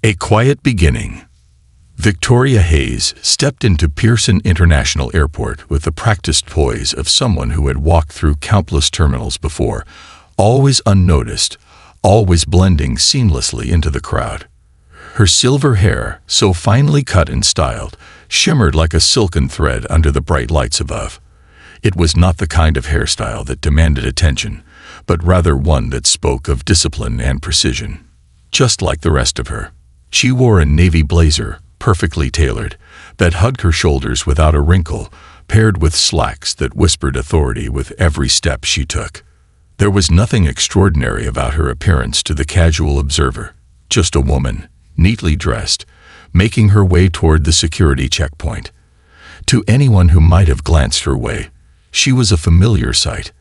A quiet beginning. Victoria Hayes stepped into Pearson International Airport with the practiced poise of someone who had walked through countless terminals before, always unnoticed, always blending seamlessly into the crowd. Her silver hair, so finely cut and styled, shimmered like a silken thread under the bright lights above. It was not the kind of hairstyle that demanded attention, but rather one that spoke of discipline and precision. Just like the rest of her, she wore a navy blazer, perfectly tailored, that hugged her shoulders without a wrinkle, paired with slacks that whispered authority with every step she took. There was nothing extraordinary about her appearance to the casual observer, just a woman, neatly dressed, making her way toward the security checkpoint. To anyone who might have glanced her way, she was a familiar sight,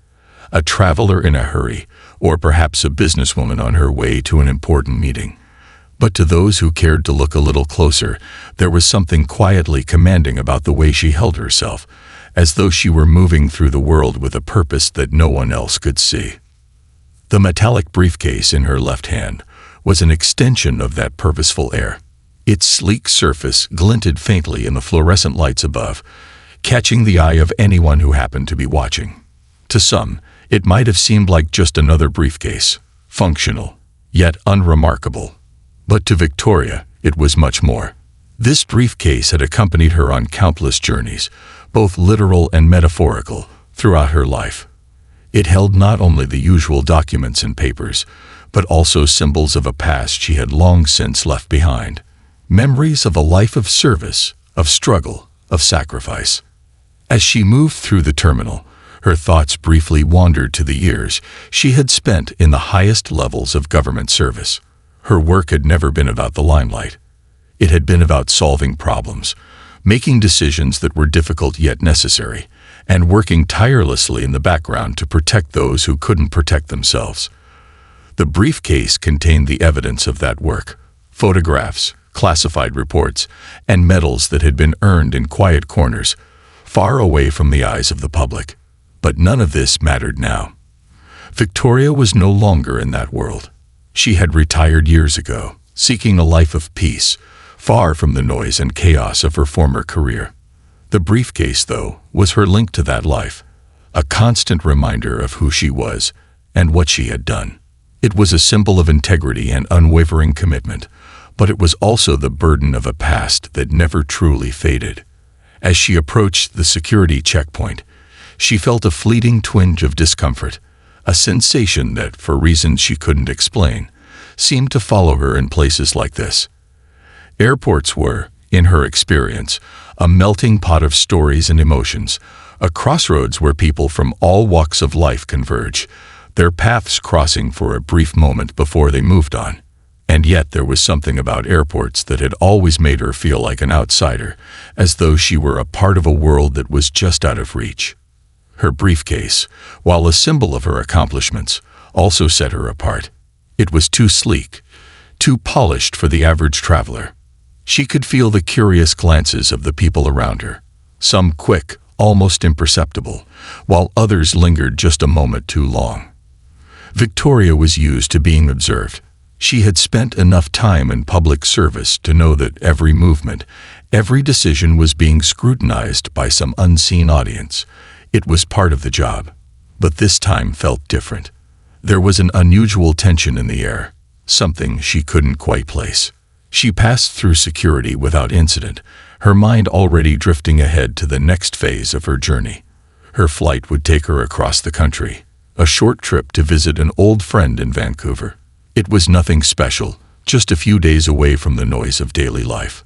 a traveler in a hurry, or perhaps a businesswoman on her way to an important meeting. But to those who cared to look a little closer, there was something quietly commanding about the way she held herself, as though she were moving through the world with a purpose that no one else could see. The metallic briefcase in her left hand was an extension of that purposeful air. Its sleek surface glinted faintly in the fluorescent lights above, catching the eye of anyone who happened to be watching. To some, it might have seemed like just another briefcase, functional, yet unremarkable. But to Victoria, it was much more. This briefcase had accompanied her on countless journeys, both literal and metaphorical, throughout her life. It held not only the usual documents and papers, but also symbols of a past she had long since left behind. Memories of a life of service, of struggle, of sacrifice. As she moved through the terminal, her thoughts briefly wandered to the years she had spent in the highest levels of government service. Her work had never been about the limelight. It had been about solving problems, making decisions that were difficult yet necessary, and working tirelessly in the background to protect those who couldn't protect themselves. The briefcase contained the evidence of that work: photographs, classified reports, and medals that had been earned in quiet corners, far away from the eyes of the public. But none of this mattered now. Victoria was no longer in that world. She had retired years ago, seeking a life of peace, far from the noise and chaos of her former career. The briefcase, though, was her link to that life, a constant reminder of who she was and what she had done. It was a symbol of integrity and unwavering commitment, but it was also the burden of a past that never truly faded. As she approached the security checkpoint, she felt a fleeting twinge of discomfort, a sensation that, for reasons she couldn't explain, seemed to follow her in places like this. Airports were, in her experience, a melting pot of stories and emotions, a crossroads where people from all walks of life converge, their paths crossing for a brief moment before they moved on. And yet there was something about airports that had always made her feel like an outsider, as though she were a part of a world that was just out of reach. Her briefcase, while a symbol of her accomplishments, also set her apart. It was too sleek, too polished for the average traveler. She could feel the curious glances of the people around her, some quick, almost imperceptible, while others lingered just a moment too long. Victoria was used to being observed. She had spent enough time in public service to know that every movement, every decision was being scrutinized by some unseen audience. It was part of the job. But this time felt different. There was an unusual tension in the air, something she couldn't quite place. She passed through security without incident, her mind already drifting ahead to the next phase of her journey. Her flight would take her across the country, a short trip to visit an old friend in Vancouver. It was nothing special, just a few days away from the noise of daily life.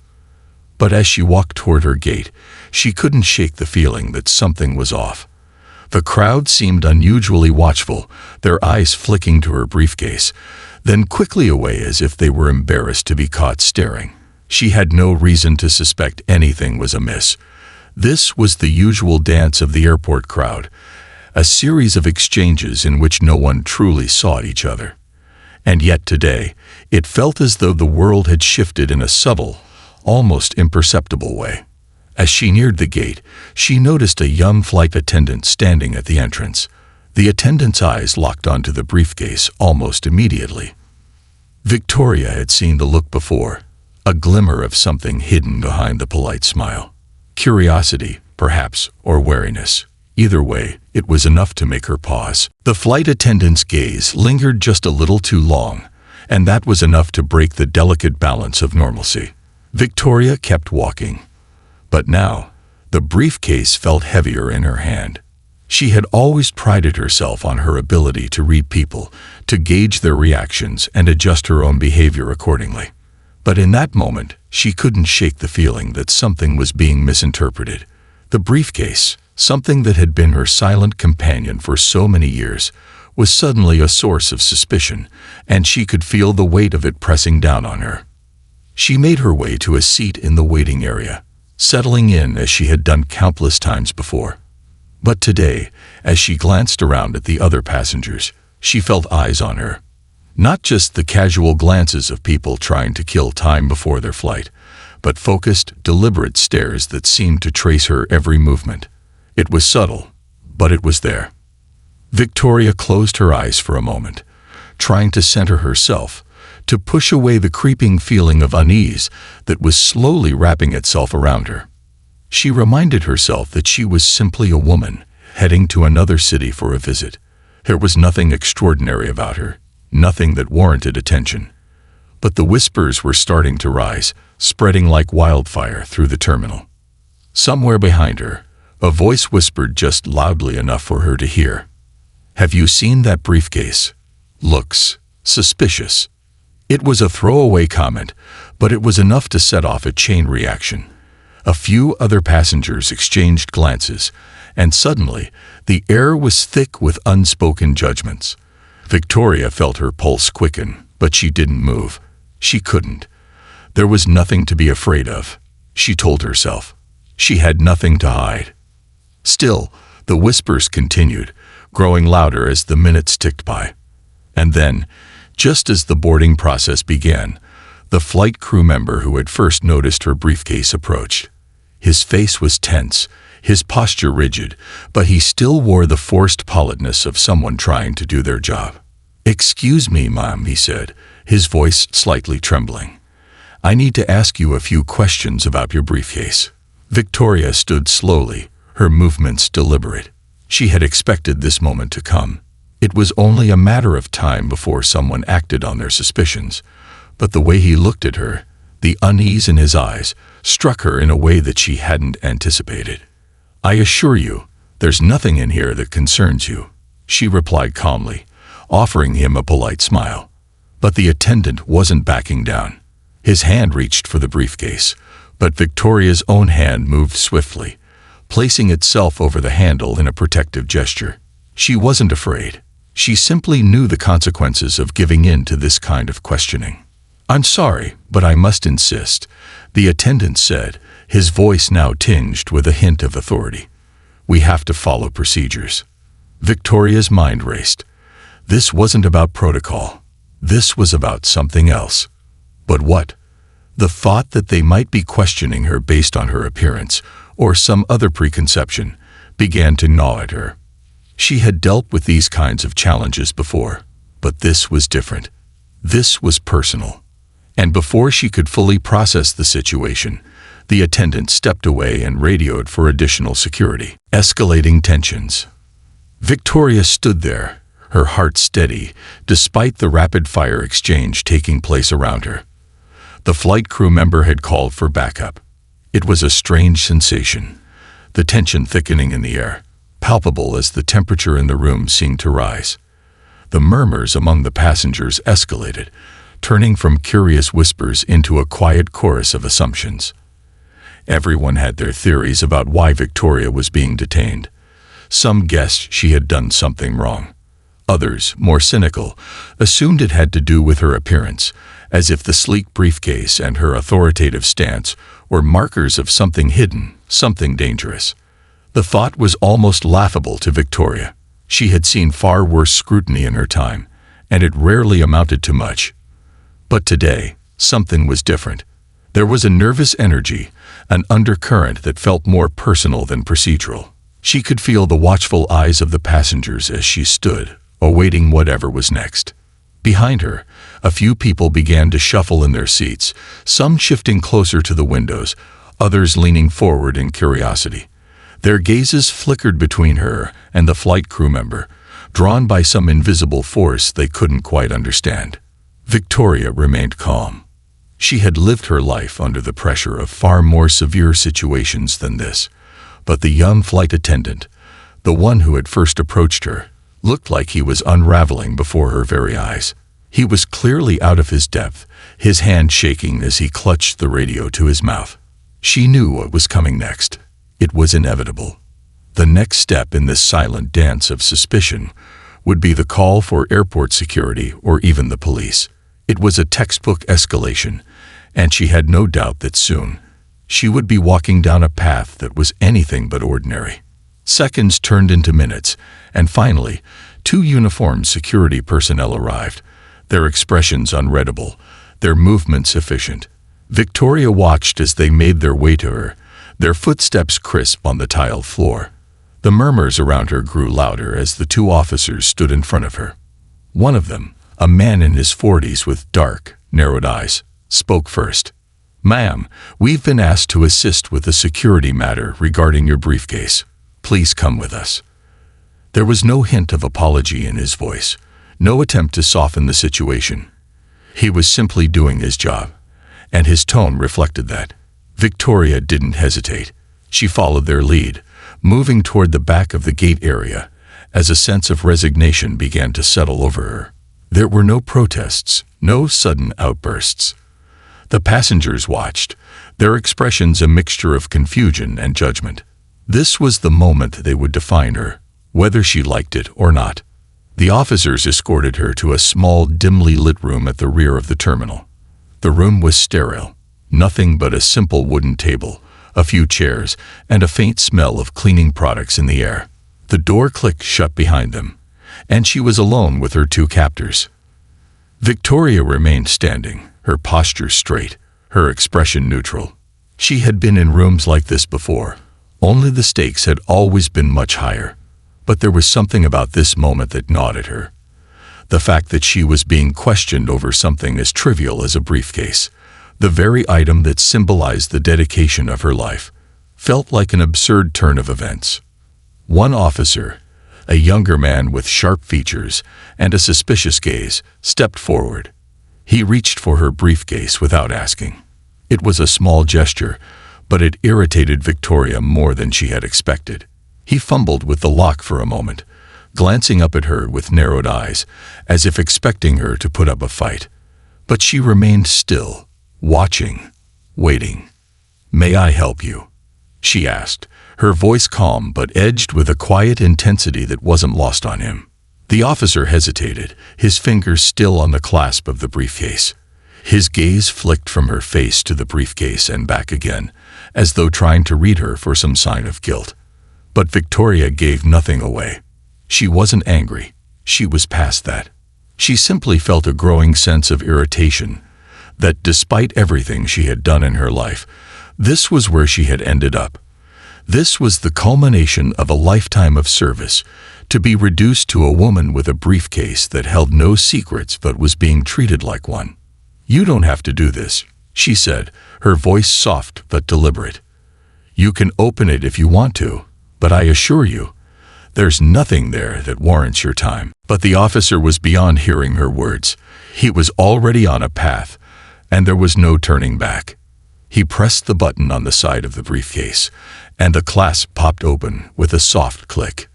But as she walked toward her gate, she couldn't shake the feeling that something was off. The crowd seemed unusually watchful, their eyes flicking to her briefcase, then quickly away as if they were embarrassed to be caught staring. She had no reason to suspect anything was amiss. This was the usual dance of the airport crowd, a series of exchanges in which no one truly saw each other. And yet today, it felt as though the world had shifted in a subtle, almost imperceptible way. As she neared the gate, she noticed a young flight attendant standing at the entrance. The attendant's eyes locked onto the briefcase almost immediately. Victoria had seen the look before, a glimmer of something hidden behind the polite smile. Curiosity, perhaps, or wariness. Either way, it was enough to make her pause. The flight attendant's gaze lingered just a little too long, and that was enough to break the delicate balance of normalcy. Victoria kept walking. But now, the briefcase felt heavier in her hand. She had always prided herself on her ability to read people, to gauge their reactions and adjust her own behavior accordingly. But in that moment, she couldn't shake the feeling that something was being misinterpreted. The briefcase, something that had been her silent companion for so many years, was suddenly a source of suspicion, and she could feel the weight of it pressing down on her. She made her way to a seat in the waiting area, settling in as she had done countless times before. But today, as she glanced around at the other passengers, she felt eyes on her. Not just the casual glances of people trying to kill time before their flight, but focused, deliberate stares that seemed to trace her every movement. It was subtle, but it was there. Victoria closed her eyes for a moment, trying to center herself, to push away the creeping feeling of unease that was slowly wrapping itself around her. She reminded herself that she was simply a woman, heading to another city for a visit. There was nothing extraordinary about her, nothing that warranted attention. But the whispers were starting to rise, spreading like wildfire through the terminal. Somewhere behind her, a voice whispered just loudly enough for her to hear. "Have you seen that briefcase? Looks suspicious." It was a throwaway comment, but it was enough to set off a chain reaction. A few other passengers exchanged glances, and suddenly the air was thick with unspoken judgments. Victoria felt her pulse quicken, but she didn't move. She couldn't. There was nothing to be afraid of, she told herself. She had nothing to hide. Still, the whispers continued, growing louder as the minutes ticked by. And then, just as the boarding process began, the flight crew member who had first noticed her briefcase approached. His face was tense, his posture rigid, but he still wore the forced politeness of someone trying to do their job. "Excuse me, ma'am," he said, his voice slightly trembling. "I need to ask you a few questions about your briefcase." Victoria stood slowly, her movements deliberate. She had expected this moment to come. It was only a matter of time before someone acted on their suspicions, but the way he looked at her, the unease in his eyes, struck her in a way that she hadn't anticipated. "I assure you, there's nothing in here that concerns you," she replied calmly, offering him a polite smile. But the attendant wasn't backing down. His hand reached for the briefcase, but Victoria's own hand moved swiftly, placing itself over the handle in a protective gesture. She wasn't afraid. She simply knew the consequences of giving in to this kind of questioning. "I'm sorry, but I must insist," the attendant said, his voice now tinged with a hint of authority. "We have to follow procedures." Victoria's mind raced. This wasn't about protocol. This was about something else. But what? The thought that they might be questioning her based on her appearance, or some other preconception, began to gnaw at her. She had dealt with these kinds of challenges before, but this was different. This was personal. And before she could fully process the situation, the attendant stepped away and radioed for additional security, escalating tensions. Victoria stood there, her heart steady, despite the rapid-fire exchange taking place around her. The flight crew member had called for backup. It was a strange sensation, the tension thickening in the air, palpable as the temperature in the room seemed to rise. The murmurs among the passengers escalated, turning from curious whispers into a quiet chorus of assumptions. Everyone had their theories about why Victoria was being detained. Some guessed she had done something wrong. Others, more cynical, assumed it had to do with her appearance, as if the sleek briefcase and her authoritative stance were markers of something hidden, something dangerous. The thought was almost laughable to Victoria. She had seen far worse scrutiny in her time, and it rarely amounted to much. But today, something was different. There was a nervous energy, an undercurrent that felt more personal than procedural. She could feel the watchful eyes of the passengers as she stood, awaiting whatever was next. Behind her, a few people began to shuffle in their seats, some shifting closer to the windows, others leaning forward in curiosity. Their gazes flickered between her and the flight crew member, drawn by some invisible force they couldn't quite understand. Victoria remained calm. She had lived her life under the pressure of far more severe situations than this, but the young flight attendant, the one who had first approached her, looked like he was unraveling before her very eyes. He was clearly out of his depth, his hand shaking as he clutched the radio to his mouth. She knew what was coming next. It was inevitable. The next step in this silent dance of suspicion would be the call for airport security or even the police. It was a textbook escalation, and she had no doubt that soon she would be walking down a path that was anything but ordinary. Seconds turned into minutes, and finally, 2 uniformed security personnel arrived, their expressions unreadable, their movements efficient. Victoria watched as they made their way to her, their footsteps crisp on the tiled floor. The murmurs around her grew louder as the 2 officers stood in front of her. One of them, a man in his 40s with dark, narrowed eyes, spoke first. "Ma'am, we've been asked to assist with a security matter regarding your briefcase. Please come with us." There was no hint of apology in his voice, no attempt to soften the situation. He was simply doing his job, and his tone reflected that. Victoria didn't hesitate. She followed their lead, moving toward the back of the gate area, as a sense of resignation began to settle over her. There were no protests, no sudden outbursts. The passengers watched, their expressions a mixture of confusion and judgment. This was the moment they would define her, whether she liked it or not. The officers escorted her to a small, dimly lit room at the rear of the terminal. The room was sterile, nothing but a simple wooden table, a few chairs, and a faint smell of cleaning products in the air. The door clicked shut behind them, and she was alone with her 2 captors. Victoria remained standing, her posture straight, her expression neutral. She had been in rooms like this before, only the stakes had always been much higher. But there was something about this moment that gnawed at her. The fact that she was being questioned over something as trivial as a briefcase, the very item that symbolized the dedication of her life, felt like an absurd turn of events. One officer, a younger man with sharp features and a suspicious gaze, stepped forward. He reached for her briefcase without asking. It was a small gesture, but it irritated Victoria more than she had expected. He fumbled with the lock for a moment, glancing up at her with narrowed eyes, as if expecting her to put up a fight. But she remained still, watching, waiting. "May I help you?" she asked, her voice calm but edged with a quiet intensity that wasn't lost on him. The officer hesitated, his fingers still on the clasp of the briefcase. His gaze flicked from her face to the briefcase and back again, as though trying to read her for some sign of guilt. But Victoria gave nothing away. She wasn't angry. She was past that. She simply felt a growing sense of irritation, that despite everything she had done in her life, this was where she had ended up. This was the culmination of a lifetime of service, to be reduced to a woman with a briefcase that held no secrets but was being treated like one. "You don't have to do this," she said, her voice soft but deliberate. "You can open it if you want to, but I assure you, there's nothing there that warrants your time." But the officer was beyond hearing her words. He was already on a path, and there was no turning back. He pressed the button on the side of the briefcase, and the clasp popped open with a soft click.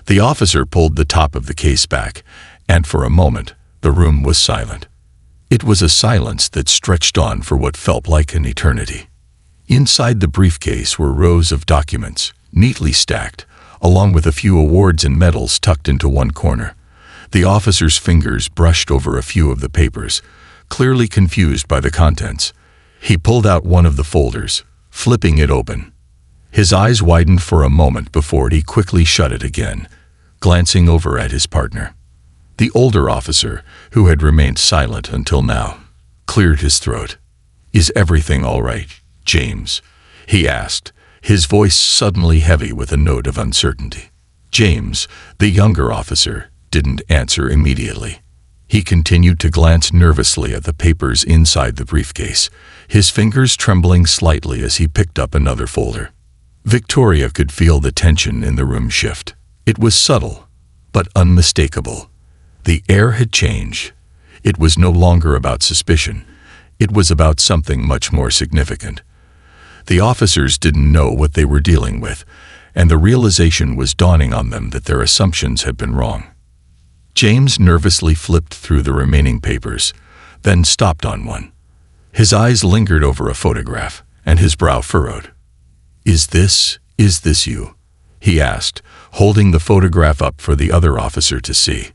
The officer pulled the top of the case back, and for a moment, the room was silent. It was a silence that stretched on for what felt like an eternity. Inside the briefcase were rows of documents, neatly stacked, along with a few awards and medals tucked into one corner. The officer's fingers brushed over a few of the papers, clearly confused by the contents. He pulled out one of the folders, flipping it open. His eyes widened for a moment before he quickly shut it again, glancing over at his partner. The older officer, who had remained silent until now, cleared his throat. "Is everything all right, James?" he asked, his voice suddenly heavy with a note of uncertainty. James, the younger officer, didn't answer immediately. He continued to glance nervously at the papers inside the briefcase, his fingers trembling slightly as he picked up another folder. Victoria could feel the tension in the room shift. It was subtle, but unmistakable. The air had changed. It was no longer about suspicion. It was about something much more significant. The officers didn't know what they were dealing with, and the realization was dawning on them that their assumptions had been wrong. James nervously flipped through the remaining papers, then stopped on one. His eyes lingered over a photograph, and his brow furrowed. Is this you?" he asked, holding the photograph up for the other officer to see.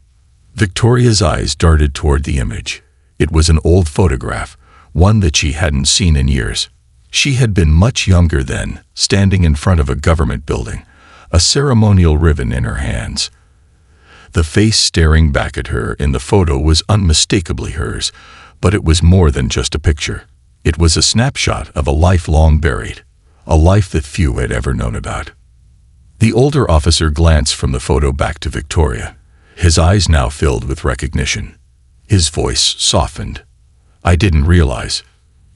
Victoria's eyes darted toward the image. It was an old photograph, one that she hadn't seen in years. She had been much younger then, standing in front of a government building, a ceremonial ribbon in her hands. The face staring back at her in the photo was unmistakably hers, but it was more than just a picture. It was a snapshot of a life long buried, a life that few had ever known about. The older officer glanced from the photo back to Victoria, his eyes now filled with recognition. His voice softened. "I didn't realize.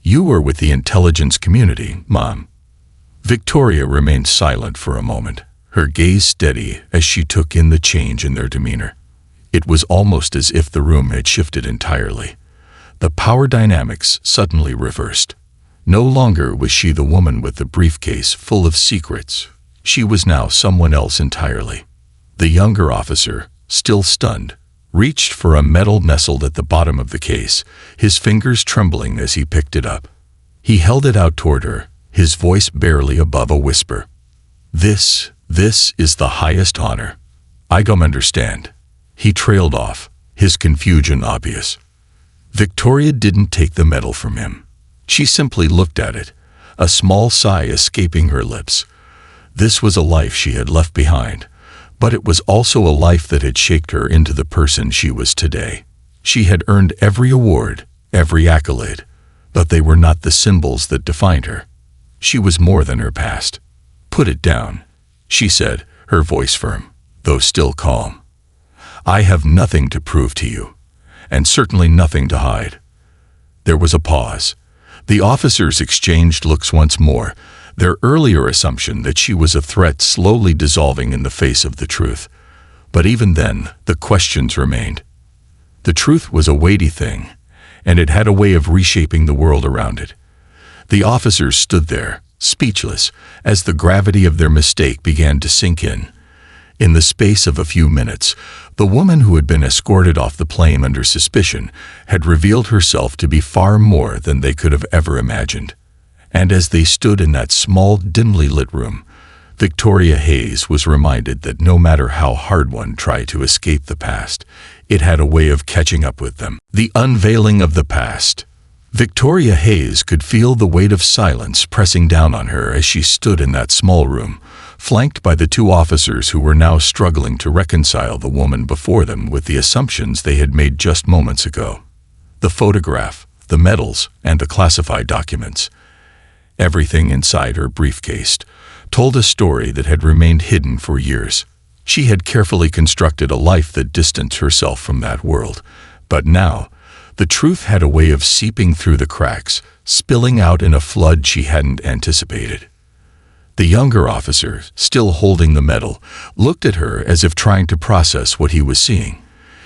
You were with the intelligence community, Mom." Victoria remained silent for a moment, her gaze steady as she took in the change in their demeanor. It was almost as if the room had shifted entirely. The power dynamics suddenly reversed. No longer was she the woman with the briefcase full of secrets. She was now someone else entirely. The younger officer, still stunned, reached for a medal nestled at the bottom of the case, his fingers trembling as he picked it up. He held it out toward her, his voice barely above a whisper. This is the highest honor. I don't understand." He trailed off, his confusion obvious. Victoria didn't take the medal from him. She simply looked at it, a small sigh escaping her lips. This was a life she had left behind, but it was also a life that had shaped her into the person she was today. She had earned every award, every accolade, but they were not the symbols that defined her. She was more than her past. "Put it down," she said, her voice firm, though still calm. "I have nothing to prove to you, and certainly nothing to hide." There was a pause. The officers exchanged looks once more, their earlier assumption that she was a threat slowly dissolving in the face of the truth. But even then, the questions remained. The truth was a weighty thing, and it had a way of reshaping the world around it. The officers stood there, speechless, as the gravity of their mistake began to sink in. In the space of a few minutes, the woman who had been escorted off the plane under suspicion had revealed herself to be far more than they could have ever imagined. And as they stood in that small, dimly lit room, Victoria Hayes was reminded that no matter how hard one tried to escape the past, it had a way of catching up with them. The unveiling of the past. Victoria Hayes could feel the weight of silence pressing down on her as she stood in that small room, flanked by the two officers who were now struggling to reconcile the woman before them with the assumptions they had made just moments ago. The photograph, the medals, and the classified documents. Everything inside her briefcase told a story that had remained hidden for years. She had carefully constructed a life that distanced herself from that world, but now, the truth had a way of seeping through the cracks, spilling out in a flood she hadn't anticipated. The younger officer, still holding the medal, looked at her as if trying to process what he was seeing.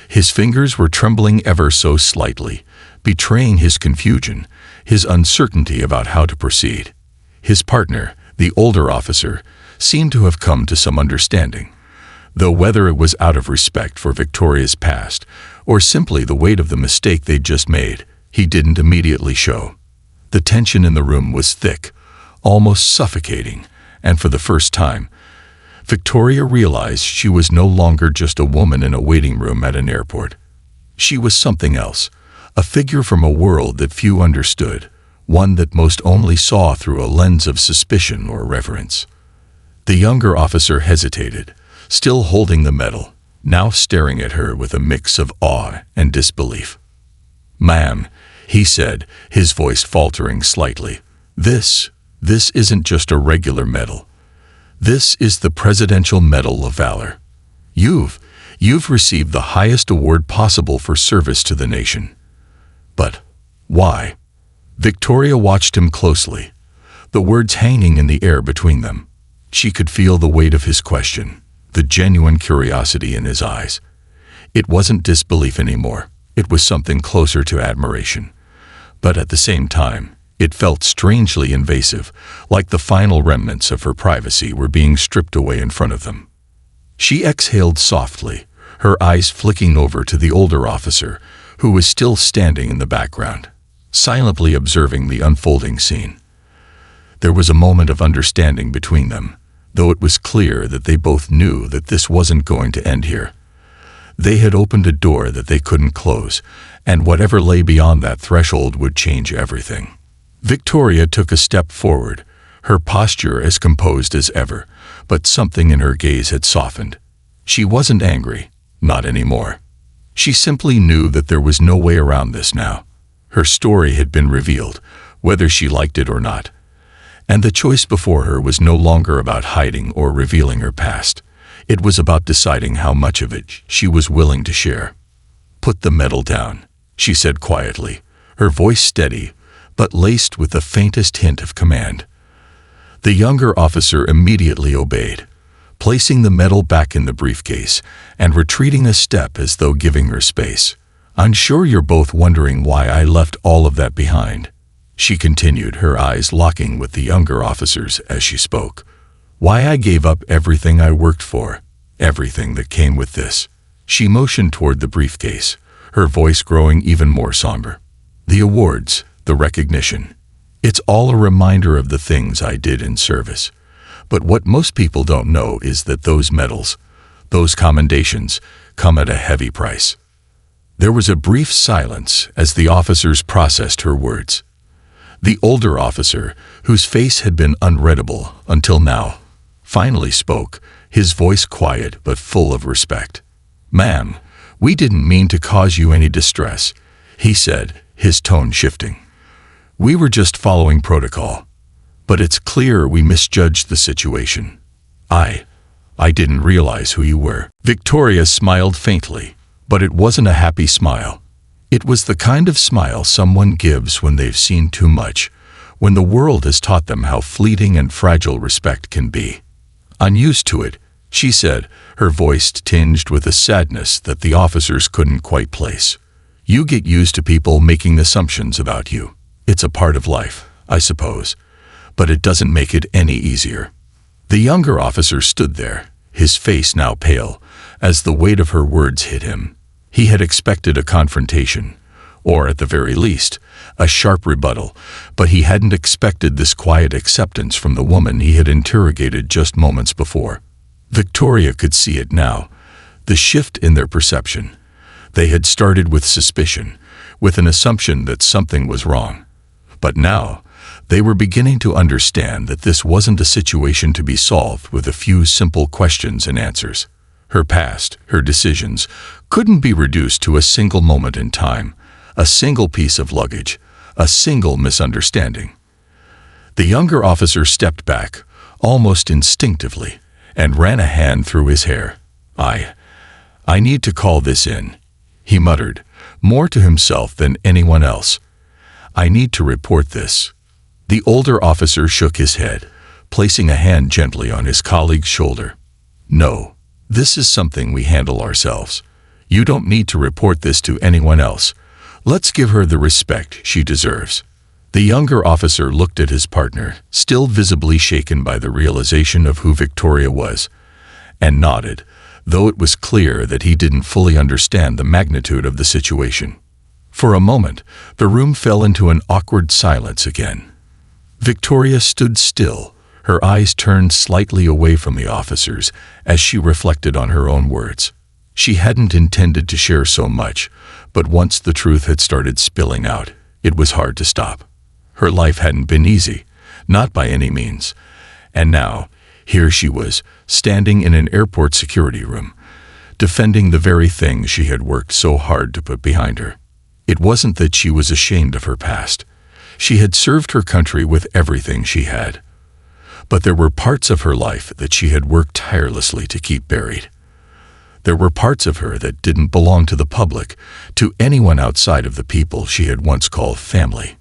His fingers were trembling ever so slightly, betraying his confusion, his uncertainty about how to proceed. His partner, the older officer, seemed to have come to some understanding, though whether it was out of respect for Victoria's past or simply the weight of the mistake they'd just made, he didn't immediately show. The tension in the room was thick, almost suffocating, and for the first time, Victoria realized she was no longer just a woman in a waiting room at an airport. She was something else, a figure from a world that few understood, one that most only saw through a lens of suspicion or reverence. The younger officer hesitated, still holding the medal, now staring at her with a mix of awe and disbelief. "Ma'am," he said, his voice faltering slightly, This isn't just a regular medal. This is the Presidential Medal of Valor. You've You've received the highest award possible for service to the nation. But why? Victoria watched him closely, the words hanging in the air between them. She could feel the weight of his question, the genuine curiosity in his eyes. It wasn't disbelief anymore. It was something closer to admiration. But at the same time, it felt strangely invasive, like the final remnants of her privacy were being stripped away in front of them. She exhaled softly, her eyes flicking over to the older officer, who was still standing in the background, silently observing the unfolding scene. There was a moment of understanding between them, though it was clear that they both knew that this wasn't going to end here. They had opened a door that they couldn't close, and whatever lay beyond that threshold would change everything. Victoria took a step forward, her posture as composed as ever, but something in her gaze had softened. She wasn't angry, not anymore. She simply knew that there was no way around this now. Her story had been revealed, whether she liked it or not. And the choice before her was no longer about hiding or revealing her past. It was about deciding how much of it she was willing to share. "Put the medal down," she said quietly, her voice steady, but laced with the faintest hint of command. The younger officer immediately obeyed, placing the medal back in the briefcase and retreating a step as though giving her space. "I'm sure you're both wondering why I left all of that behind," she continued, her eyes locking with the younger officers as she spoke. "Why I gave up everything I worked for, everything that came with this." She motioned toward the briefcase, her voice growing even more somber. "The awards, the recognition. It's all a reminder of the things I did in service. But what most people don't know is that those medals, those commendations, come at a heavy price." There was a brief silence as the officers processed her words. The older officer, whose face had been unreadable until now, finally spoke, his voice quiet but full of respect. "Ma'am, we didn't mean to cause you any distress," he said, his tone shifting. "We were just following protocol. But it's clear we misjudged the situation. I didn't realize who you were." Victoria smiled faintly, but it wasn't a happy smile. It was the kind of smile someone gives when they've seen too much, when the world has taught them how fleeting and fragile respect can be. "Unused to it," she said, her voice tinged with a sadness that the officers couldn't quite place. "You get used to people making assumptions about you. It's a part of life, I suppose. But it doesn't make it any easier." The younger officer stood there, his face now pale, as the weight of her words hit him. He had expected a confrontation, or at the very least, a sharp rebuttal, but he hadn't expected this quiet acceptance from the woman he had interrogated just moments before. Victoria could see it now, the shift in their perception. They had started with suspicion, with an assumption that something was wrong. But now, they were beginning to understand that this wasn't a situation to be solved with a few simple questions and answers. Her past, her decisions, couldn't be reduced to a single moment in time, a single piece of luggage, a single misunderstanding. The younger officer stepped back, almost instinctively, and ran a hand through his hair. I need to call this in," he muttered, more to himself than anyone else. "I need to report this." The older officer shook his head, placing a hand gently on his colleague's shoulder. "No, this is something we handle ourselves. You don't need to report this to anyone else. Let's give her the respect she deserves." The younger officer looked at his partner, still visibly shaken by the realization of who Victoria was, and nodded, though it was clear that he didn't fully understand the magnitude of the situation. For a moment, the room fell into an awkward silence again. Victoria stood still, her eyes turned slightly away from the officers as she reflected on her own words. She hadn't intended to share so much, but once the truth had started spilling out, it was hard to stop. Her life hadn't been easy, not by any means. And now, here she was, standing in an airport security room, defending the very things she had worked so hard to put behind her. It wasn't that she was ashamed of her past. She had served her country with everything she had. But there were parts of her life that she had worked tirelessly to keep buried. There were parts of her that didn't belong to the public, to anyone outside of the people she had once called family.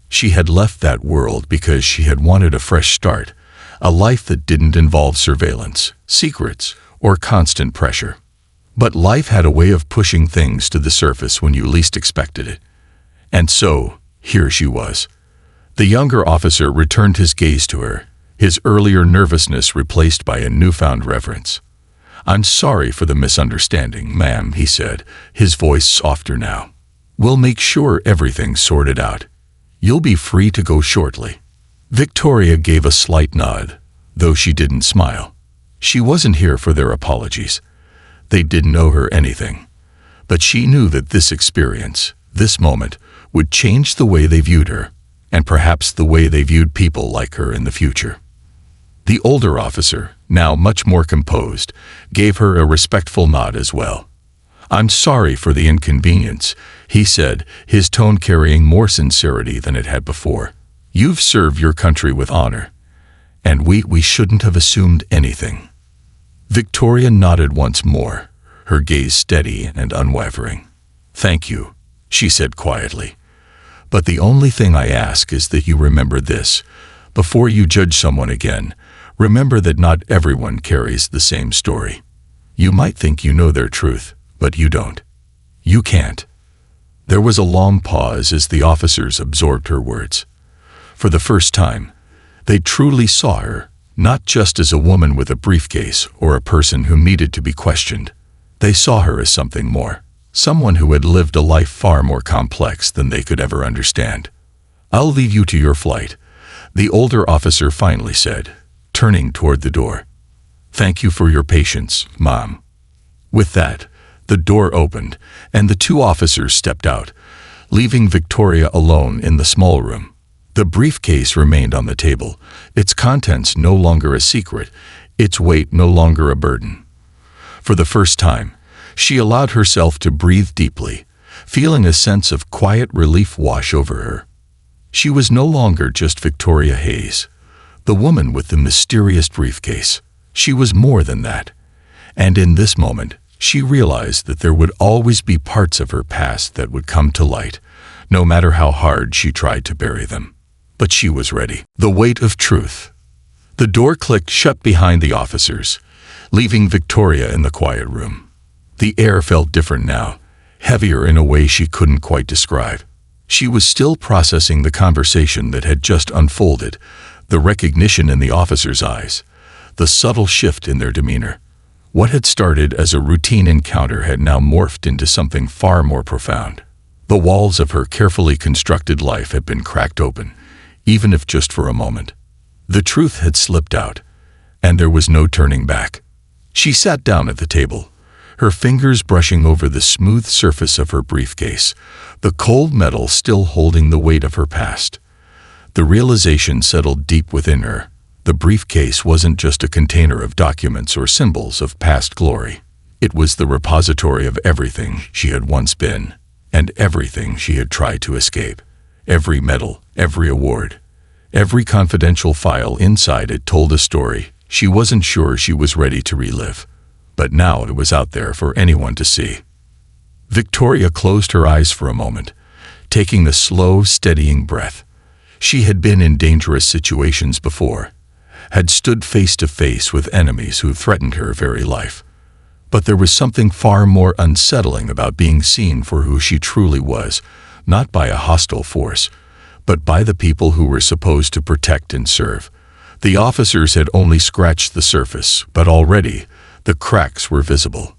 She had left that world because she had wanted a fresh start, a life that didn't involve surveillance, secrets, or constant pressure. But life had a way of pushing things to the surface when you least expected it. And so, here she was. The younger officer returned his gaze to her, his earlier nervousness replaced by a newfound reverence. "I'm sorry for the misunderstanding, ma'am," he said, his voice softer now. "We'll make sure everything's sorted out. You'll be free to go shortly." Victoria gave a slight nod, though she didn't smile. She wasn't here for their apologies. They didn't owe her anything. But she knew that this experience, this moment, would change the way they viewed her, and perhaps the way they viewed people like her in the future. The older officer, now much more composed, gave her a respectful nod as well. "I'm sorry for the inconvenience," he said, his tone carrying more sincerity than it had before. "You've served your country with honor, and we shouldn't have assumed anything." Victoria nodded once more, her gaze steady and unwavering. "Thank you," she said quietly. "But the only thing I ask is that you remember this. Before you judge someone again, remember that not everyone carries the same story. You might think you know their truth, but you don't. You can't." There was a long pause as the officers absorbed her words. For the first time, they truly saw her, not just as a woman with a briefcase or a person who needed to be questioned. They saw her as something more, someone who had lived a life far more complex than they could ever understand. "I'll leave you to your flight," the older officer finally said, turning toward the door. "Thank you for your patience, Mom." With that, the door opened, and the two officers stepped out, leaving Victoria alone in the small room. The briefcase remained on the table, its contents no longer a secret, its weight no longer a burden. For the first time, she allowed herself to breathe deeply, feeling a sense of quiet relief wash over her. She was no longer just Victoria Hayes, the woman with the mysterious briefcase. She was more than that. And in this moment, she realized that there would always be parts of her past that would come to light, no matter how hard she tried to bury them. But she was ready. The weight of truth. The door clicked shut behind the officers, leaving Victoria in the quiet room. The air felt different now, heavier in a way she couldn't quite describe. She was still processing the conversation that had just unfolded, the recognition in the officers' eyes, the subtle shift in their demeanor. What had started as a routine encounter had now morphed into something far more profound. The walls of her carefully constructed life had been cracked open, even if just for a moment. The truth had slipped out, and there was no turning back. She sat down at the table, her fingers brushing over the smooth surface of her briefcase, the cold metal still holding the weight of her past. The realization settled deep within her. The briefcase wasn't just a container of documents or symbols of past glory. It was the repository of everything she had once been, and everything she had tried to escape. Every medal, every award, every confidential file inside it told a story she wasn't sure she was ready to relive. But now it was out there for anyone to see. Victoria closed her eyes for a moment, taking a slow, steadying breath. She had been in dangerous situations before, had stood face to face with enemies who threatened her very life. But there was something far more unsettling about being seen for who she truly was, not by a hostile force, but by the people who were supposed to protect and serve. The officers had only scratched the surface, but already the cracks were visible.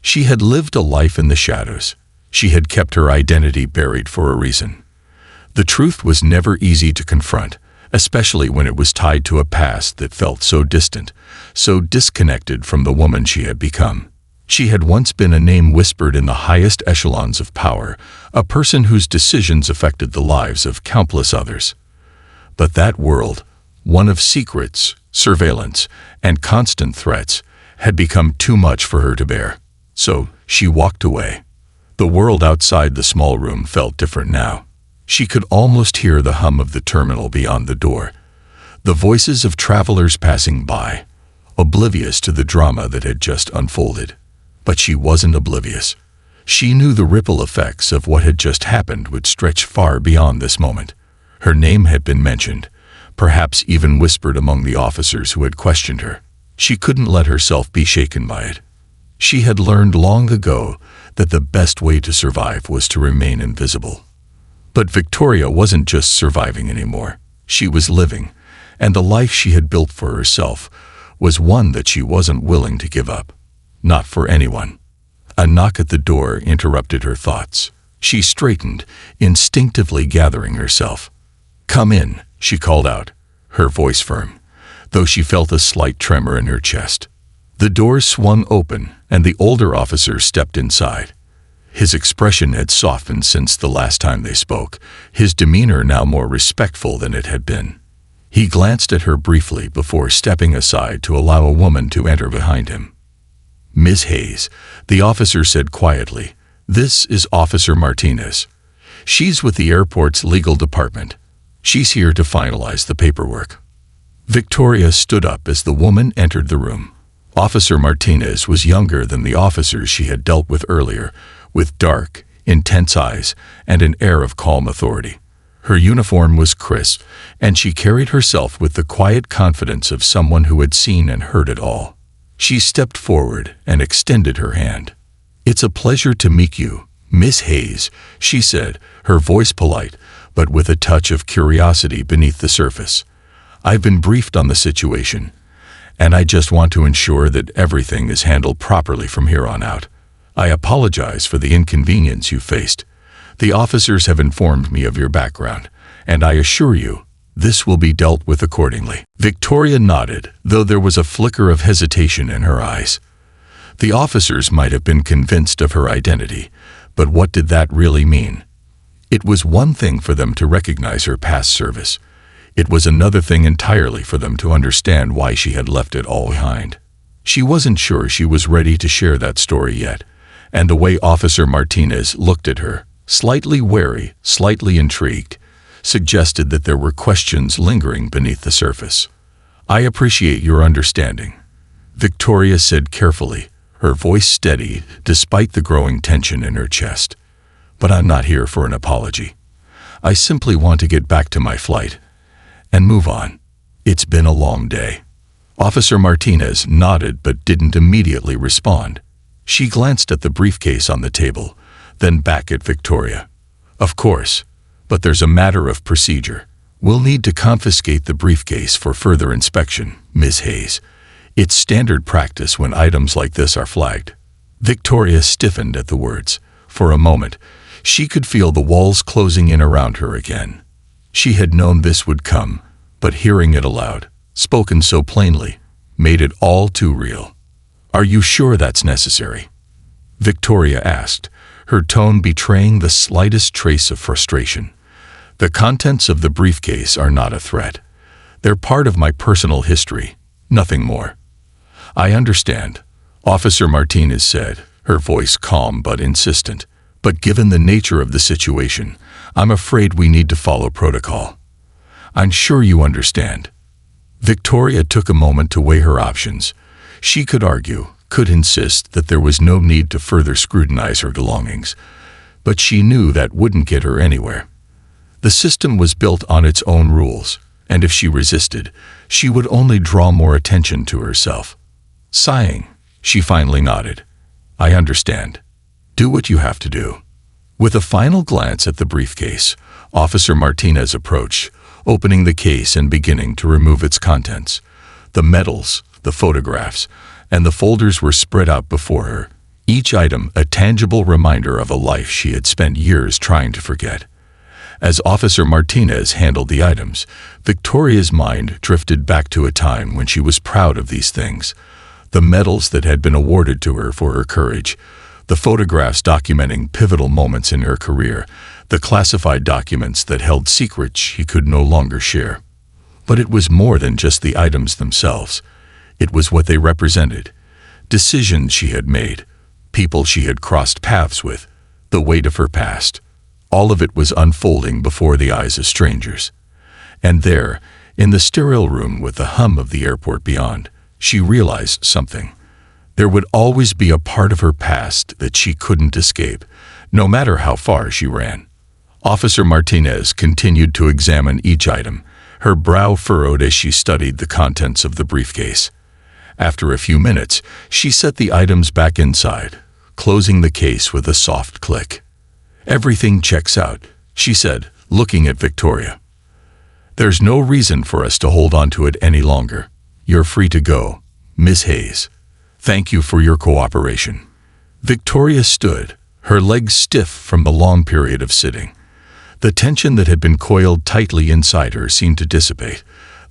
She had lived a life in the shadows. She had kept her identity buried for a reason. The truth was never easy to confront, especially when it was tied to a past that felt so distant, so disconnected from the woman she had become. She had once been a name whispered in the highest echelons of power, a person whose decisions affected the lives of countless others. But that world, one of secrets, surveillance, and constant threats, had become too much for her to bear. So she walked away. The world outside the small room felt different now. She could almost hear the hum of the terminal beyond the door, the voices of travelers passing by, oblivious to the drama that had just unfolded. But she wasn't oblivious. She knew the ripple effects of what had just happened would stretch far beyond this moment. Her name had been mentioned, perhaps even whispered among the officers who had questioned her. She couldn't let herself be shaken by it. She had learned long ago that the best way to survive was to remain invisible. But Victoria wasn't just surviving anymore. She was living, and the life she had built for herself was one that she wasn't willing to give up. Not for anyone. A knock at the door interrupted her thoughts. She straightened, instinctively gathering herself. "Come in," she called out, her voice firm, though she felt a slight tremor in her chest. The door swung open, and the older officer stepped inside. His expression had softened since the last time they spoke, his demeanor now more respectful than it had been. He glanced at her briefly before stepping aside to allow a woman to enter behind him. "Miss Hayes," the officer said quietly, "this is Officer Martinez. She's with the airport's legal department. She's here to finalize the paperwork." Victoria stood up as the woman entered the room. Officer Martinez was younger than the officers she had dealt with earlier, with dark, intense eyes and an air of calm authority. Her uniform was crisp, and she carried herself with the quiet confidence of someone who had seen and heard it all. She stepped forward and extended her hand. "It's a pleasure to meet you, Miss Hayes," she said, her voice polite, but with a touch of curiosity beneath the surface. "I've been briefed on the situation, and I just want to ensure that everything is handled properly from here on out. I apologize for the inconvenience you faced. The officers have informed me of your background, and I assure you, this will be dealt with accordingly." Victoria nodded, though there was a flicker of hesitation in her eyes. The officers might have been convinced of her identity, but what did that really mean? It was one thing for them to recognize her past service. It was another thing entirely for them to understand why she had left it all behind. She wasn't sure she was ready to share that story yet, and the way Officer Martinez looked at her, slightly wary, slightly intrigued, suggested that there were questions lingering beneath the surface. "I appreciate your understanding," Victoria said carefully, her voice steady despite the growing tension in her chest. "But I'm not here for an apology. I simply want to get back to my flight and move on. It's been a long day." Officer Martinez nodded but didn't immediately respond. She glanced at the briefcase on the table, then back at Victoria. "Of course, but there's a matter of procedure. We'll need to confiscate the briefcase for further inspection, Miss Hayes. It's standard practice when items like this are flagged." Victoria stiffened at the words. For a moment, she could feel the walls closing in around her again. She had known this would come, but hearing it aloud, spoken so plainly, made it all too real. "Are you sure that's necessary?" Victoria asked, her tone betraying the slightest trace of frustration. "The contents of the briefcase are not a threat. They're part of my personal history, nothing more." "I understand," Officer Martinez said, her voice calm but insistent. "But given the nature of the situation, I'm afraid we need to follow protocol. I'm sure you understand." Victoria took a moment to weigh her options. She could argue, could insist that there was no need to further scrutinize her belongings, but she knew that wouldn't get her anywhere. The system was built on its own rules, and if she resisted, she would only draw more attention to herself. Sighing, she finally nodded. "I understand. Do what you have to do." With a final glance at the briefcase, Officer Martinez approached, opening the case and beginning to remove its contents. The medals, the photographs, and the folders were spread out before her, each item a tangible reminder of a life she had spent years trying to forget. As Officer Martinez handled the items, Victoria's mind drifted back to a time when she was proud of these things. The medals that had been awarded to her for her courage, the photographs documenting pivotal moments in her career, the classified documents that held secrets she could no longer share. But it was more than just the items themselves. It was what they represented. Decisions she had made, people she had crossed paths with, the weight of her past. All of it was unfolding before the eyes of strangers. And there, in the sterile room with the hum of the airport beyond, she realized something. There would always be a part of her past that she couldn't escape, no matter how far she ran. Officer Martinez continued to examine each item, her brow furrowed as she studied the contents of the briefcase. After a few minutes, she set the items back inside, closing the case with a soft click. "Everything checks out," she said, looking at Victoria. "There's no reason for us to hold on to it any longer. You're free to go, Miss Hayes. Thank you for your cooperation." Victoria stood, her legs stiff from the long period of sitting. The tension that had been coiled tightly inside her seemed to dissipate,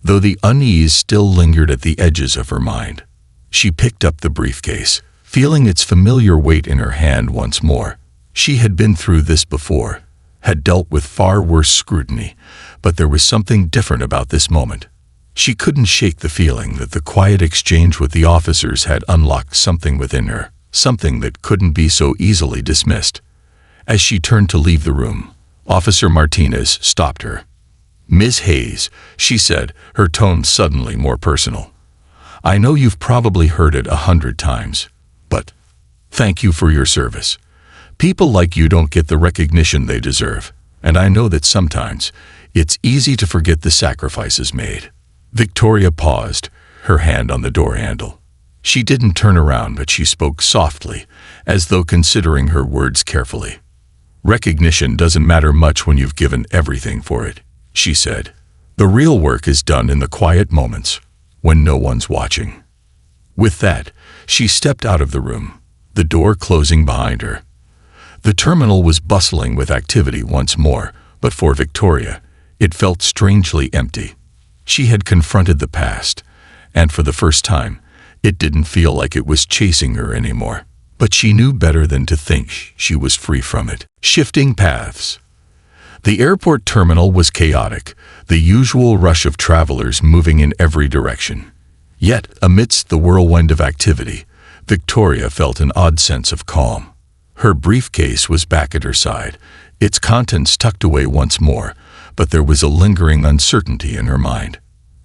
though the unease still lingered at the edges of her mind. She picked up the briefcase, feeling its familiar weight in her hand once more. She had been through this before, had dealt with far worse scrutiny, but there was something different about this moment. She couldn't shake the feeling that the quiet exchange with the officers had unlocked something within her, something that couldn't be so easily dismissed. As she turned to leave the room, Officer Martinez stopped her. "Miss Hayes," she said, her tone suddenly more personal. "I know you've probably heard it 100 times, but thank you for your service. People like you don't get the recognition they deserve, and I know that sometimes it's easy to forget the sacrifices made." Victoria paused, her hand on the door handle. She didn't turn around, but she spoke softly, as though considering her words carefully. "Recognition doesn't matter much when you've given everything for it," she said. "The real work is done in the quiet moments, when no one's watching." With that, she stepped out of the room, the door closing behind her. The terminal was bustling with activity once more, but for Victoria, it felt strangely empty. She had confronted the past, and for the first time, it didn't feel like it was chasing her anymore. But she knew better than to think she was free from it. Shifting paths. The airport terminal was chaotic, the usual rush of travelers moving in every direction. Yet, amidst the whirlwind of activity, Victoria felt an odd sense of calm. Her briefcase was back at her side, its contents tucked away once more, but there was a lingering uncertainty in her mind.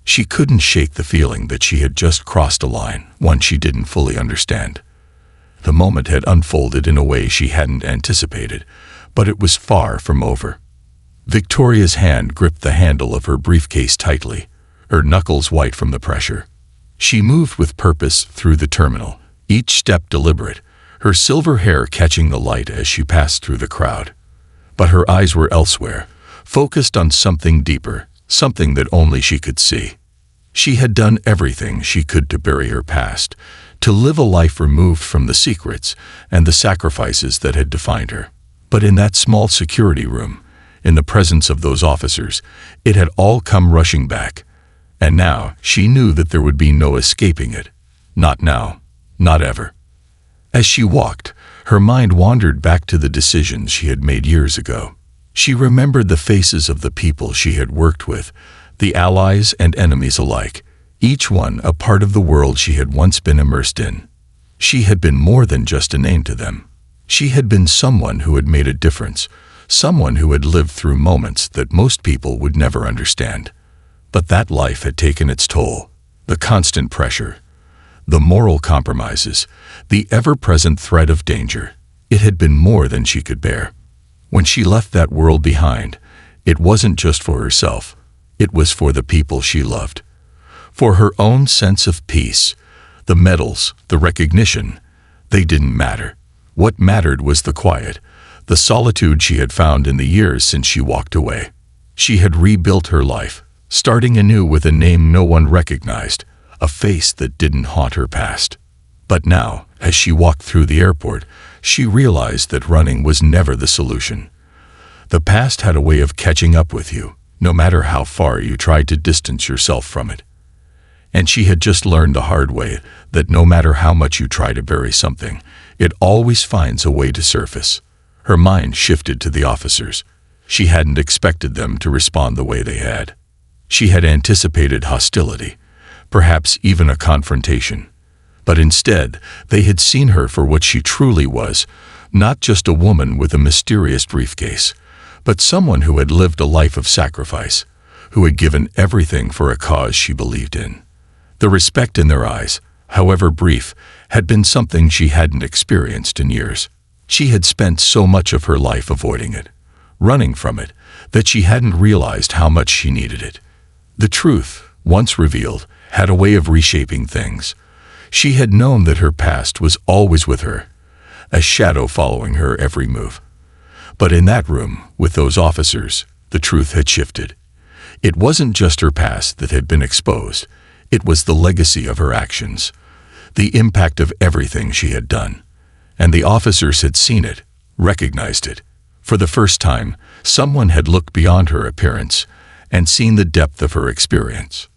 She couldn't shake the feeling that she had just crossed a line, one she didn't fully understand. The moment had unfolded in a way she hadn't anticipated, but it was far from over. Victoria's hand gripped the handle of her briefcase tightly, her knuckles white from the pressure. She moved with purpose through the terminal, each step deliberate, her silver hair catching the light as she passed through the crowd. But her eyes were elsewhere, focused on something deeper, something that only she could see. She had done everything she could to bury her past, to live a life removed from the secrets and the sacrifices that had defined her. But in that small security room, in the presence of those officers, it had all come rushing back. And now she knew that there would be no escaping it. Not now, not ever. As she walked, her mind wandered back to the decisions she had made years ago. She remembered the faces of the people she had worked with, the allies and enemies alike, each one a part of the world she had once been immersed in. She had been more than just a name to them. She had been someone who had made a difference, someone who had lived through moments that most people would never understand. But that life had taken its toll. The constant pressure, the moral compromises, the ever-present threat of danger. It had been more than she could bear. When she left that world behind, it wasn't just for herself. It was for the people she loved. For her own sense of peace. The medals, the recognition, they didn't matter. What mattered was the quiet, the solitude she had found in the years since she walked away. She had rebuilt her life, starting anew with a name no one recognized, a face that didn't haunt her past. But now, as she walked through the airport, she realized that running was never the solution. The past had a way of catching up with you, no matter how far you tried to distance yourself from it. And she had just learned the hard way that no matter how much you try to bury something, it always finds a way to surface. Her mind shifted to the officers. She hadn't expected them to respond the way they had. She had anticipated hostility, perhaps even a confrontation. But instead, they had seen her for what she truly was, not just a woman with a mysterious briefcase, but someone who had lived a life of sacrifice, who had given everything for a cause she believed in. The respect in their eyes, however brief, had been something she hadn't experienced in years. She had spent so much of her life avoiding it, running from it, that she hadn't realized how much she needed it. The truth, once revealed, had a way of reshaping things. She had known that her past was always with her, a shadow following her every move. But in that room, with those officers, the truth had shifted. It wasn't just her past that had been exposed. It was the legacy of her actions, the impact of everything she had done. And the officers had seen it, recognized it. For the first time, someone had looked beyond her appearance and seen the depth of her experience.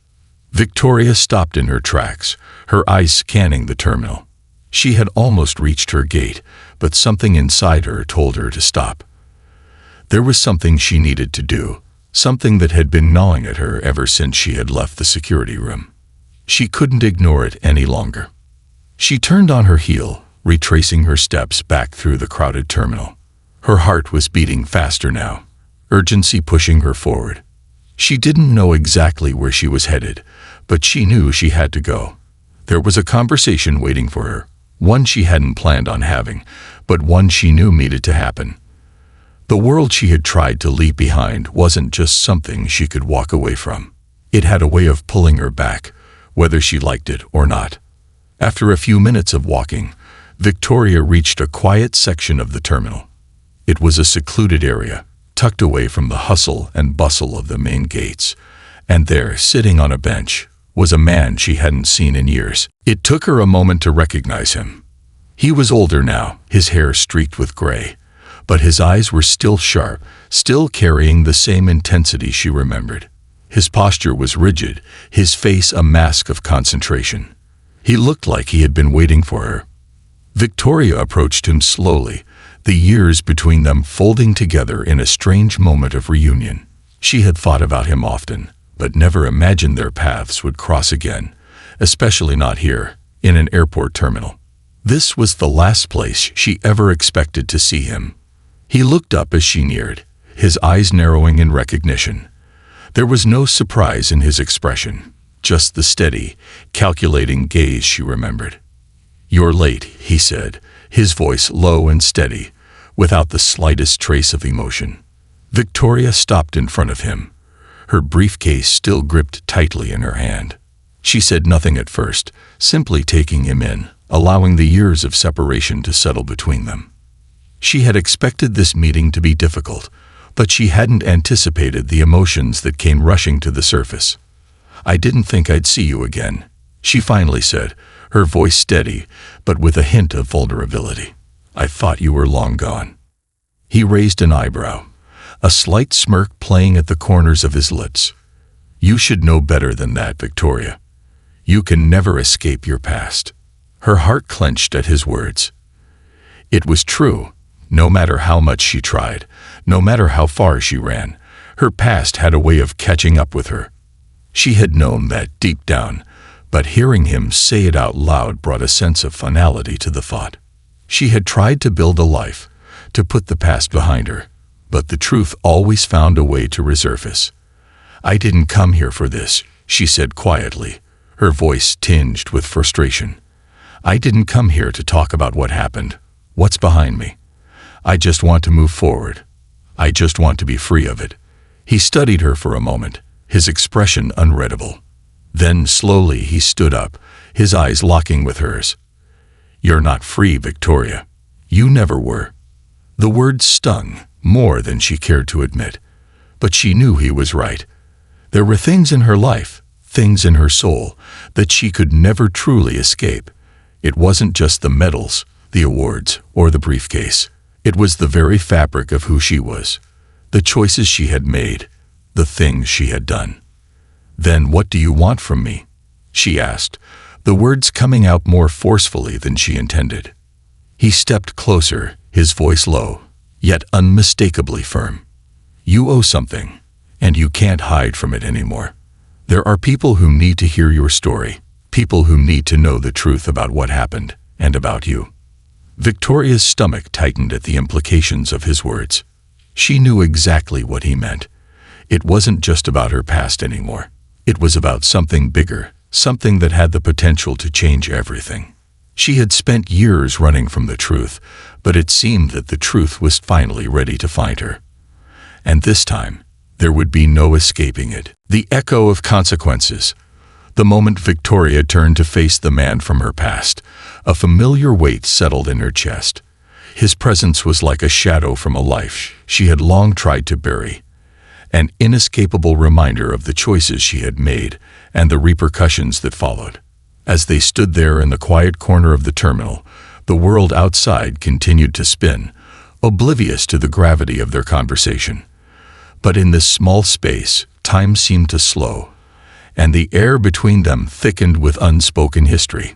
Victoria stopped in her tracks, her eyes scanning the terminal. She had almost reached her gate, but something inside her told her to stop. There was something she needed to do, something that had been gnawing at her ever since she had left the security room. She couldn't ignore it any longer. She turned on her heel, retracing her steps back through the crowded terminal. Her heart was beating faster now, urgency pushing her forward. She didn't know exactly where she was headed, but she knew she had to go. There was a conversation waiting for her, one she hadn't planned on having, but one she knew needed to happen. The world she had tried to leave behind wasn't just something she could walk away from. It had a way of pulling her back, whether she liked it or not. After a few minutes of walking, Victoria reached a quiet section of the terminal. It was a secluded area, tucked away from the hustle and bustle of the main gates, and there, sitting on a bench, was a man she hadn't seen in years. It took her a moment to recognize him. He was older now, his hair streaked with gray, but his eyes were still sharp, still carrying the same intensity she remembered. His posture was rigid, his face a mask of concentration. He looked like he had been waiting for her. Victoria approached him slowly, the years between them folding together in a strange moment of reunion. She had thought about him often, but never imagined their paths would cross again, especially not here, in an airport terminal. This was the last place she ever expected to see him. He looked up as she neared, his eyes narrowing in recognition. There was no surprise in his expression, just the steady, calculating gaze she remembered. "You're late," he said, his voice low and steady, without the slightest trace of emotion. Victoria stopped in front of him, her briefcase still gripped tightly in her hand. She said nothing at first, simply taking him in, allowing the years of separation to settle between them. She had expected this meeting to be difficult, but she hadn't anticipated the emotions that came rushing to the surface. "I didn't think I'd see you again," she finally said, her voice steady, but with a hint of vulnerability. "I thought you were long gone." He raised an eyebrow, a slight smirk playing at the corners of his lips. "You should know better than that, Victoria. You can never escape your past." Her heart clenched at his words. It was true. No matter how much she tried, no matter how far she ran, her past had a way of catching up with her. She had known that deep down, but hearing him say it out loud brought a sense of finality to the thought. She had tried to build a life, to put the past behind her, but the truth always found a way to resurface. "I didn't come here for this," she said quietly, her voice tinged with frustration. "I didn't come here to talk about what happened, what's behind me. I just want to move forward. I just want to be free of it." He studied her for a moment, his expression unreadable. Then slowly he stood up, his eyes locking with hers. "You're not free, Victoria. You never were." The words stung, more than she cared to admit. But she knew he was right. There were things in her life, things in her soul, that she could never truly escape. It wasn't just the medals, the awards, or the briefcase. It was the very fabric of who she was, the choices she had made, the things she had done. "Then what do you want from me?" she asked, the words coming out more forcefully than she intended. He stepped closer, his voice low, yet unmistakably firm. "You owe something, and you can't hide from it anymore. There are people who need to hear your story, people who need to know the truth about what happened, and about you." Victoria's stomach tightened at the implications of his words. She knew exactly what he meant. It wasn't just about her past anymore. It was about something bigger, something that had the potential to change everything. She had spent years running from the truth, but it seemed that the truth was finally ready to find her. And this time, there would be no escaping it. The echo of consequences. The moment Victoria turned to face the man from her past, a familiar weight settled in her chest. His presence was like a shadow from a life she had long tried to bury, an inescapable reminder of the choices she had made and the repercussions that followed. As they stood there in the quiet corner of the terminal, the world outside continued to spin, oblivious to the gravity of their conversation. But in this small space, time seemed to slow, and the air between them thickened with unspoken history.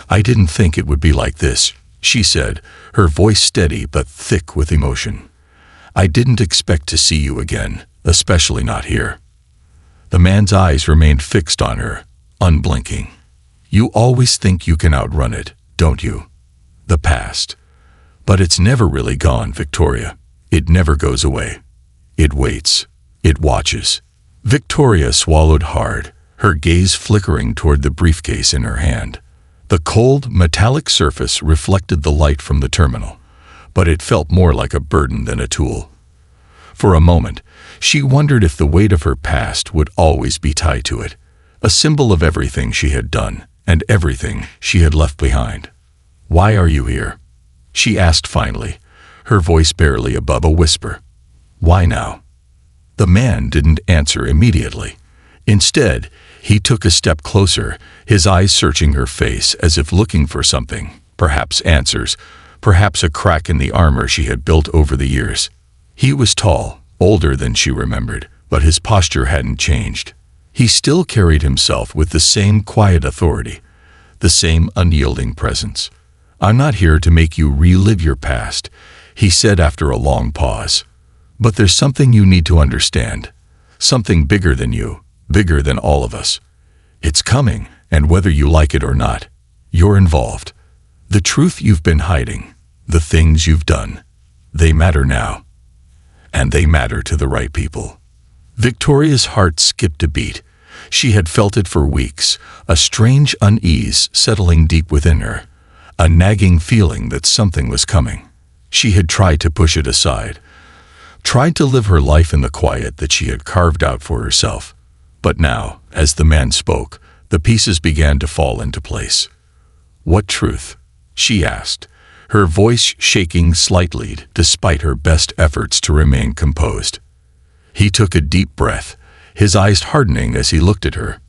"I didn't think it would be like this," she said, her voice steady but thick with emotion. "I didn't expect to see you again, especially not here." The man's eyes remained fixed on her, unblinking. "You always think you can outrun it, don't you? The past. But it's never really gone, Victoria. It never goes away. It waits. It watches." Victoria swallowed hard, her gaze flickering toward the briefcase in her hand. The cold, metallic surface reflected the light from the terminal, but it felt more like a burden than a tool. For a moment, she wondered if the weight of her past would always be tied to it, a symbol of everything she had done and everything she had left behind. "Why are you here?" she asked finally, her voice barely above a whisper. "Why now?" The man didn't answer immediately. Instead, he took a step closer, his eyes searching her face as if looking for something, perhaps answers, perhaps a crack in the armor she had built over the years. He was tall, older than she remembered, but his posture hadn't changed. He still carried himself with the same quiet authority, the same unyielding presence. "I'm not here to make you relive your past," he said after a long pause. "But there's something you need to understand, something bigger than you, bigger than all of us. It's coming, and whether you like it or not, you're involved. The truth you've been hiding, the things you've done, they matter now. And they matter to the right people." Victoria's heart skipped a beat. She had felt it for weeks, a strange unease settling deep within her, a nagging feeling that something was coming. She had tried to push it aside, tried to live her life in the quiet that she had carved out for herself. But now, as the man spoke, the pieces began to fall into place. "What truth?" she asked, her voice shaking slightly despite her best efforts to remain composed. He took a deep breath, his eyes hardening as he looked at her.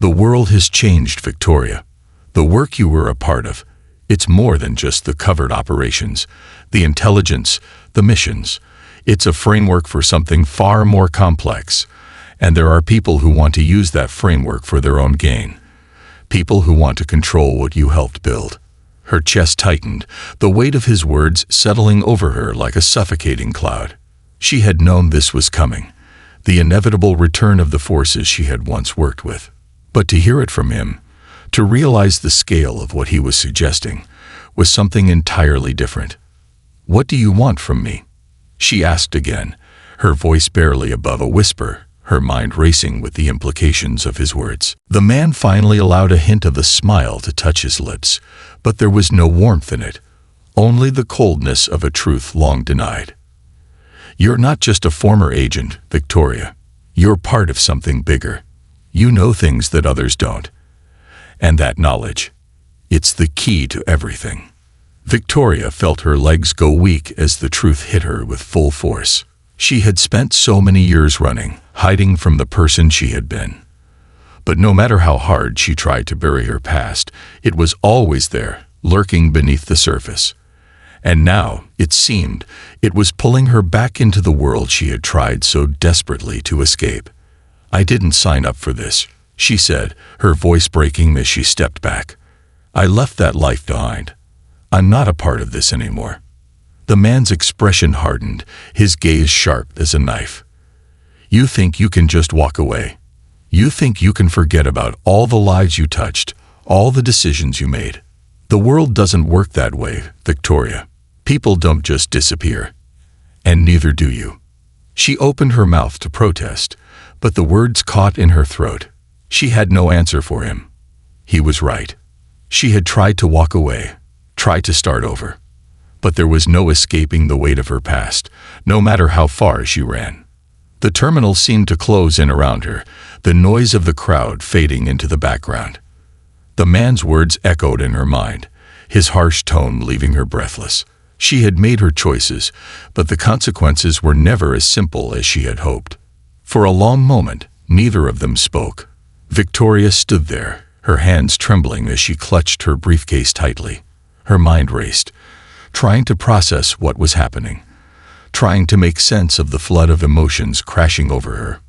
"The world has changed, Victoria. The work you were a part of, it's more than just the covert operations, the intelligence, the missions. It's a framework for something far more complex, and there are people who want to use that framework for their own gain. People who want to control what you helped build." Her chest tightened, the weight of his words settling over her like a suffocating cloud. She had known this was coming, the inevitable return of the forces she had once worked with. But to hear it from him, to realize the scale of what he was suggesting, was something entirely different. "What do you want from me?" she asked again, her voice barely above a whisper, her mind racing with the implications of his words. The man finally allowed a hint of a smile to touch his lips, but there was no warmth in it, only the coldness of a truth long denied. "You're not just a former agent, Victoria. You're part of something bigger. You know things that others don't. And that knowledge, it's the key to everything." Victoria felt her legs go weak as the truth hit her with full force. She had spent so many years running, hiding from the person she had been. But no matter how hard she tried to bury her past, it was always there, lurking beneath the surface. And now, it seemed, it was pulling her back into the world she had tried so desperately to escape. "I didn't sign up for this," she said, her voice breaking as she stepped back. "I left that life behind. I'm not a part of this anymore." The man's expression hardened, his gaze sharp as a knife. "You think you can just walk away? You think you can forget about all the lives you touched, all the decisions you made? The world doesn't work that way, Victoria. People don't just disappear. And neither do you." She opened her mouth to protest, but the words caught in her throat. She had no answer for him. He was right. She had tried to walk away, tried to start over. But there was no escaping the weight of her past, no matter how far she ran. The terminal seemed to close in around her, the noise of the crowd fading into the background. The man's words echoed in her mind, his harsh tone leaving her breathless. She had made her choices, but the consequences were never as simple as she had hoped. For a long moment, neither of them spoke. Victoria stood there, her hands trembling as she clutched her briefcase tightly. Her mind raced, trying to process what was happening, trying to make sense of the flood of emotions crashing over her.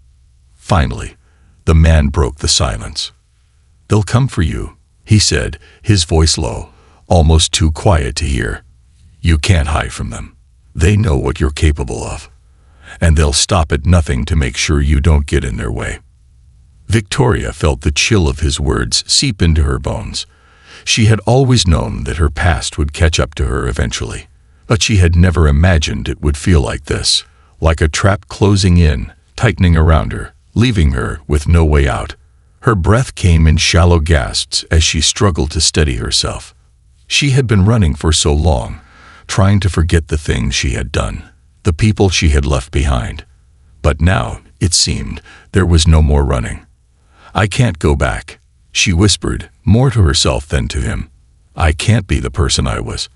Finally, the man broke the silence. "They'll come for you," he said, his voice low, almost too quiet to hear. "You can't hide from them. They know what you're capable of, and they'll stop at nothing to make sure you don't get in their way." Victoria felt the chill of his words seep into her bones. She had always known that her past would catch up to her eventually, but she had never imagined it would feel like this, like a trap closing in, tightening around her, leaving her with no way out. Her breath came in shallow gasps as she struggled to steady herself. She had been running for so long, trying to forget the things she had done, the people she had left behind. But now, it seemed, there was no more running. "I can't go back," she whispered, more to herself than to him. "I can't be the person I was.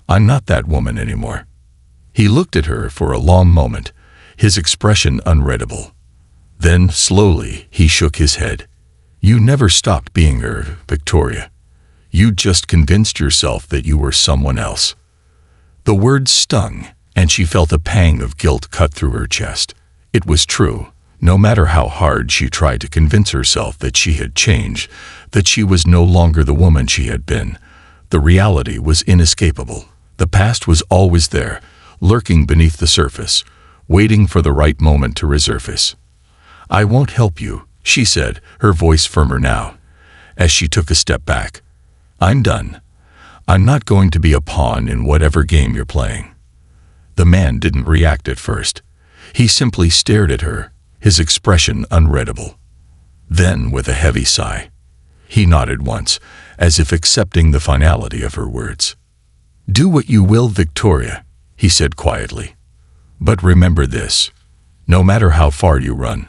I'm not that woman anymore." He looked at her for a long moment, his expression unreadable. Then, slowly, he shook his head. "You never stopped being her, Victoria. You just convinced yourself that you were someone else." The words stung, and she felt a pang of guilt cut through her chest. It was true. No matter how hard she tried to convince herself that she had changed, that she was no longer the woman she had been, the reality was inescapable. The past was always there, lurking beneath the surface, waiting for the right moment to resurface. "I won't help you," she said, her voice firmer now, as she took a step back. "I'm done. I'm not going to be a pawn in whatever game you're playing." The man didn't react at first. He simply stared at her, his expression unreadable. Then, with a heavy sigh, he nodded once, as if accepting the finality of her words. "Do what you will, Victoria," he said quietly. "But remember this. No matter how far you run,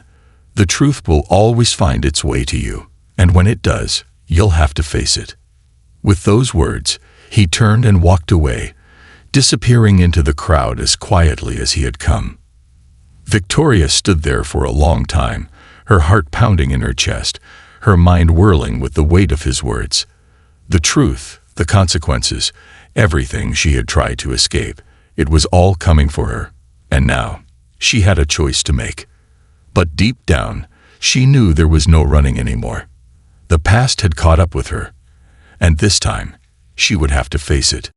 the truth will always find its way to you, and when it does, you'll have to face it." With those words, he turned and walked away, disappearing into the crowd as quietly as he had come. Victoria stood there for a long time, her heart pounding in her chest, her mind whirling with the weight of his words. The truth, the consequences, everything she had tried to escape, it was all coming for her, and now, she had a choice to make. But deep down, she knew there was no running anymore. The past had caught up with her, and this time, she would have to face it.